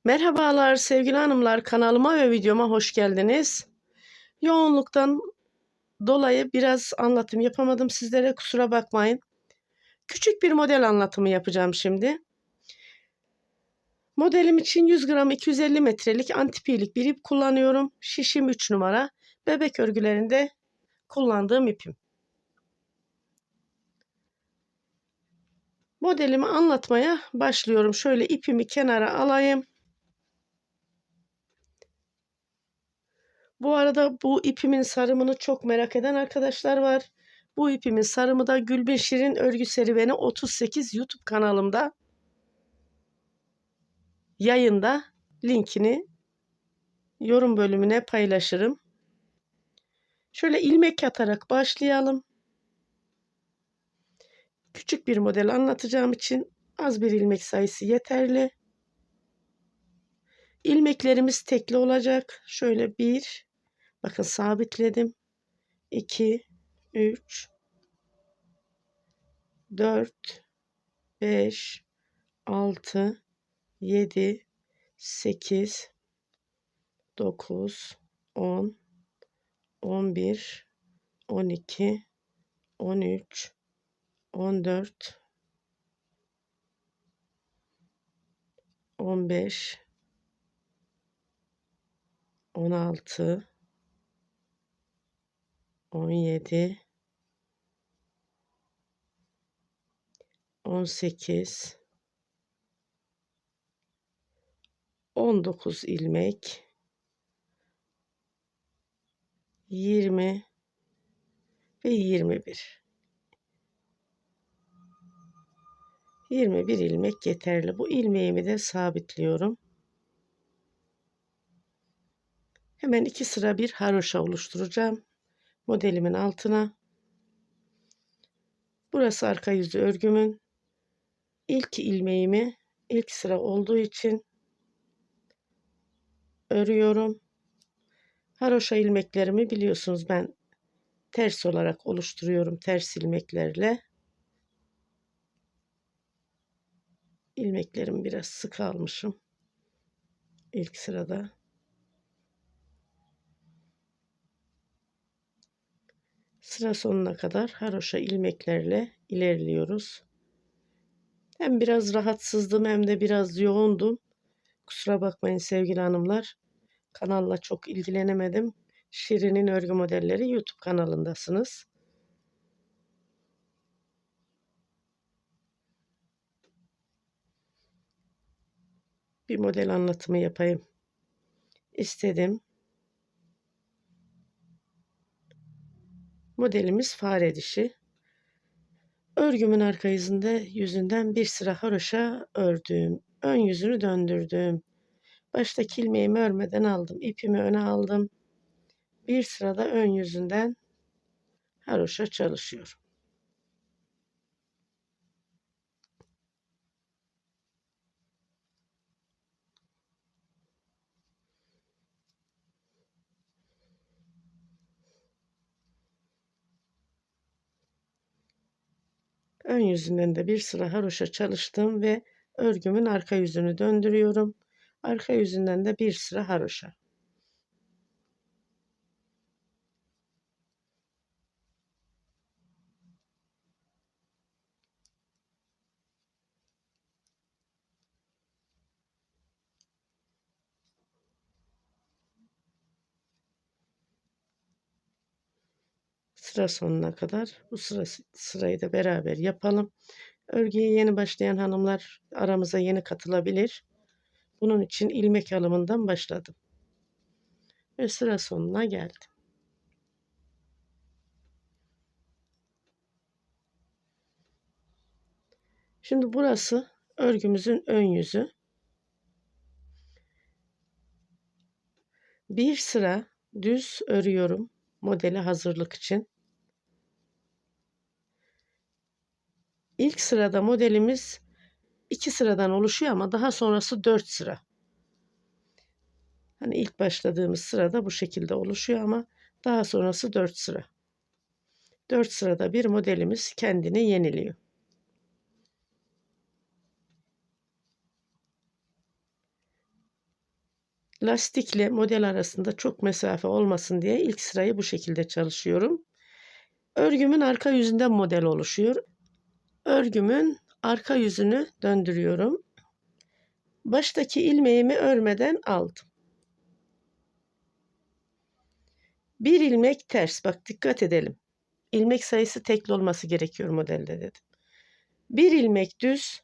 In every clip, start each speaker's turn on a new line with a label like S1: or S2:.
S1: Merhabalar sevgili hanımlar, kanalıma ve videoma hoş geldiniz. Yoğunluktan dolayı biraz anlatım yapamadım, sizlere kusura bakmayın. Küçük bir model anlatımı yapacağım şimdi. Modelim için 100 gram 250 metrelik antipilik bir ip kullanıyorum. Şişim 3 numara. Bebek örgülerinde kullandığım ipim. Modelimi anlatmaya başlıyorum. Şöyle ipimi kenara alayım. Bu arada bu ipimin sarımını çok merak eden arkadaşlar var. Bu ipimin sarımı da Gülbin Şirin Örgü Serüveni 38 YouTube kanalımda yayında, linkini yorum bölümüne paylaşırım. Şöyle ilmek atarak başlayalım. Küçük bir model anlatacağım için az bir ilmek sayısı yeterli. İlmeklerimiz tekli olacak. Şöyle bir, bakın sabitledim. 2, 3, 4, 5, 6, 7, 8, 9, 10, 11, 12, 13, 14, 15, 16, 17, 18, 19 ilmek, 20 ve 21. 21 ilmek yeterli. Bu ilmeğimi de sabitliyorum. Hemen 2 sıra bir haroşa oluşturacağım. Modelimin altına. Burası arka yüzü örgümün. İlk ilmeğimi ilk sıra olduğu için örüyorum. Haroşa ilmeklerimi biliyorsunuz ben ters olarak oluşturuyorum, ters ilmeklerle. İlmeklerimi biraz sık almışım ilk sırada. Sıra sonuna kadar haroşa ilmeklerle ilerliyoruz. Hem biraz rahatsızdım hem de biraz yoğundum. Kusura bakmayın sevgili hanımlar. Kanalla çok ilgilenemedim. Şirin'in örgü modelleri YouTube kanalındasınız. Bir model anlatımı yapayım istedim. Modelimiz fare dişi. Örgümün arka yüzünden bir sıra haroşa ördüm. Ön yüzünü döndürdüm. Baştaki ilmeğimi örmeden aldım. İpimi öne aldım. Bir sırada ön yüzünden haroşa çalışıyorum. Ön yüzünden de bir sıra haroşa çalıştım ve örgümün arka yüzünü döndürüyorum. Arka yüzünden de bir sıra haroşa. Sıra sonuna kadar bu sırayı da beraber yapalım. Örgüye yeni başlayan hanımlar aramıza yeni katılabilir. Bunun için ilmek alımından başladım. Ve sıra sonuna geldim. Şimdi burası örgümüzün ön yüzü. Bir sıra düz örüyorum modeli hazırlık için. İlk sırada modelimiz 2 sıradan oluşuyor ama daha sonrası 4 sıra. Hani ilk başladığımız sırada bu şekilde oluşuyor ama daha sonrası 4 sıra. 4 sırada bir modelimiz kendini yeniliyor. Lastikle model arasında çok mesafe olmasın diye ilk sırayı bu şekilde çalışıyorum. Örgümün arka yüzünden model oluşuyor. Örgümün arka yüzünü döndürüyorum. Baştaki ilmeğimi örmeden aldım. Bir ilmek ters. Bak dikkat edelim. İlmek sayısı tekli olması gerekiyor modelde dedim. Bir ilmek düz.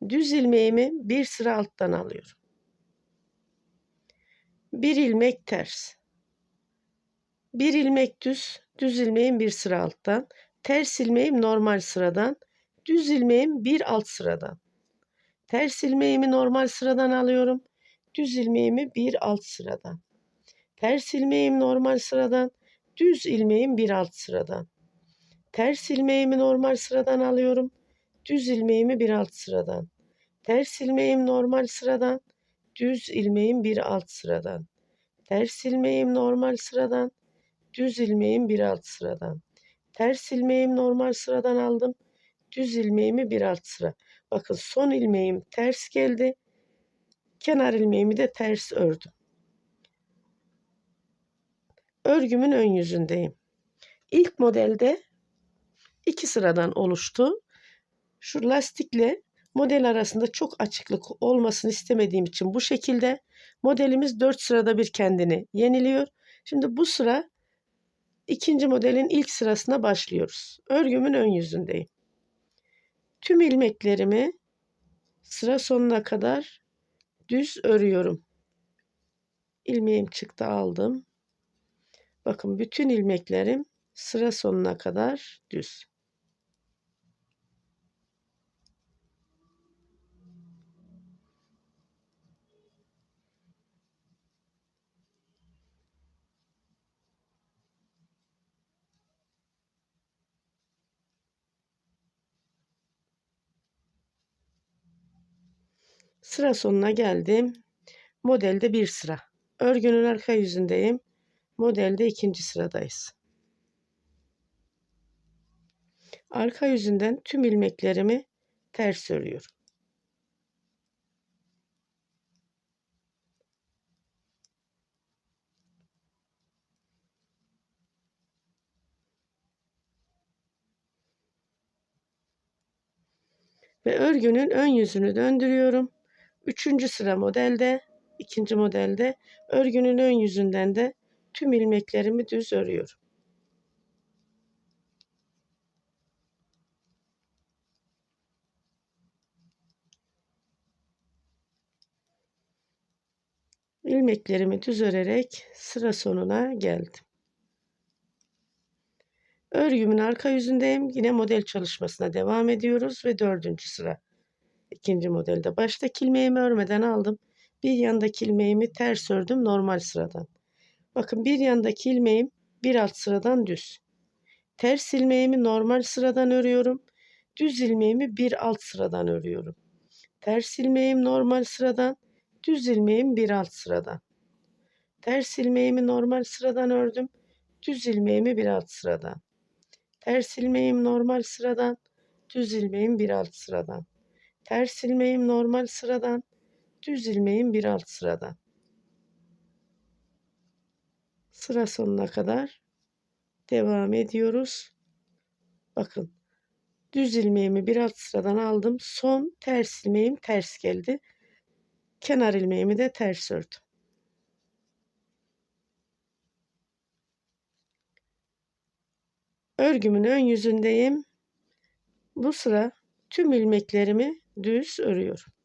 S1: Düz ilmeğimi bir sıra alttan alıyorum. Bir ilmek ters. Bir ilmek düz. Düz ilmeğim bir sıra alttan. Ters ilmeğim normal sıradan. Düz ilmeğim bir alt sıradan. Ters ilmeğimi normal sıradan alıyorum. Düz ilmeğimi bir alt sıradan. Ters ilmeğim normal sıradan. Düz ilmeğim bir alt sıradan. Ters ilmeğimi normal sıradan alıyorum. Düz ilmeğimi bir alt sıradan. Ters ilmeğim normal sıradan. Düz ilmeğim bir alt sıradan. Ters ilmeğim normal sıradan. Düz ilmeğim bir alt sıradan. Ters ilmeğim normal sıradan aldım. Düz ilmeğimi bir alt sıra. Bakın son ilmeğim ters geldi. Kenar ilmeğimi de ters ördüm. Örgümün ön yüzündeyim. İlk modelde 2 sıradan oluştu. Şu lastikle model arasında çok açıklık olmasını istemediğim için bu şekilde modelimiz 4 sırada bir kendini yeniliyor. Şimdi bu sıra ikinci modelin ilk sırasına başlıyoruz. Örgümün ön yüzündeyim. Tüm ilmeklerimi sıra sonuna kadar düz örüyorum. İlmeğim çıktı aldım. Bakın bütün ilmeklerim sıra sonuna kadar düz. Sıra sonuna geldim. Modelde bir sıra. Örgünün arka yüzündeyim. Modelde ikinci sıradayız. Arka yüzünden tüm ilmeklerimi ters örüyorum. Ve örgünün ön yüzünü döndürüyorum. Üçüncü sıra modelde, ikinci modelde örgünün ön yüzünden de tüm ilmeklerimi düz örüyorum. İlmeklerimi düz örerek sıra sonuna geldim. Örgümün arka yüzündeyim. Yine model çalışmasına devam ediyoruz ve dördüncü sıra. İkinci modelde baştaki ilmeğimi örmeden aldım. Bir yandaki ilmeğimi ters ördüm normal sıradan. Bakın bir yandaki ilmeğim bir alt sıradan düz. Ters ilmeğimi normal sıradan örüyorum. Düz ilmeğimi bir alt sıradan örüyorum. Ters ilmeğim normal sıradan. Düz ilmeğim bir alt sıradan. Ters ilmeğimi normal sıradan ördüm. Düz ilmeğimi bir alt sıradan. Ters ilmeğim normal sıradan. Düz ilmeğim bir alt sıradan. Ters ilmeğim normal sıradan. Düz ilmeğim bir alt sıradan. Sıra sonuna kadar devam ediyoruz. Bakın düz ilmeğimi bir alt sıradan aldım. Son ters ilmeğim ters geldi. Kenar ilmeğimi de ters ördüm. Örgümün ön yüzündeyim. Bu sıra tüm ilmeklerimi düz örüyorum.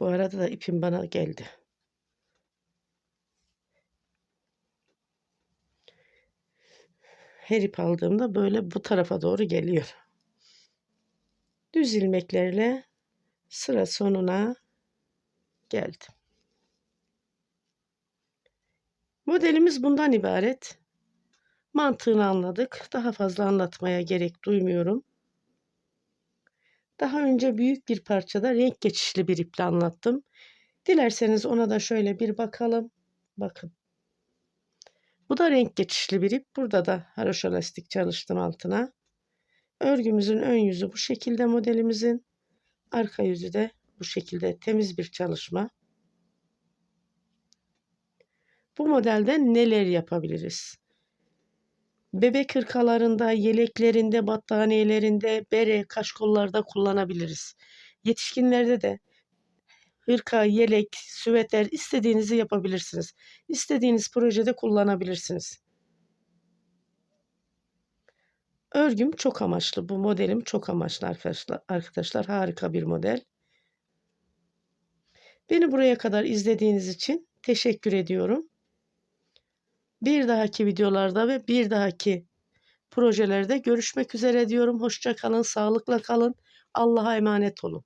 S1: Bu arada da ipim bana geldi. Her ip aldığımda böyle bu tarafa doğru geliyor. Düz ilmeklerle sıra sonuna geldim. Modelimiz bundan ibaret. Mantığını anladık. Daha fazla anlatmaya gerek duymuyorum. Daha önce büyük bir parçada renk geçişli bir iple anlattım. Dilerseniz ona da şöyle bir bakalım. Bakın. Bu da renk geçişli bir ip. Burada da haroşa lastik çalıştım altına. Örgümüzün ön yüzü bu şekilde modelimizin. Arka yüzü de bu şekilde temiz bir çalışma. Bu modelde neler yapabiliriz? Bebek hırkalarında, yeleklerinde, battaniyelerinde, bere, kaşkollarda kullanabiliriz. Yetişkinlerde de hırka, yelek, süveter istediğinizi yapabilirsiniz. İstediğiniz projede kullanabilirsiniz. Örgüm çok amaçlı. Bu modelim çok amaçlı arkadaşlar. Arkadaşlar harika bir model. Beni buraya kadar izlediğiniz için teşekkür ediyorum. Bir dahaki videolarda ve bir dahaki projelerde görüşmek üzere diyorum. Hoşça kalın, sağlıkla kalın. Allah'a emanet olun.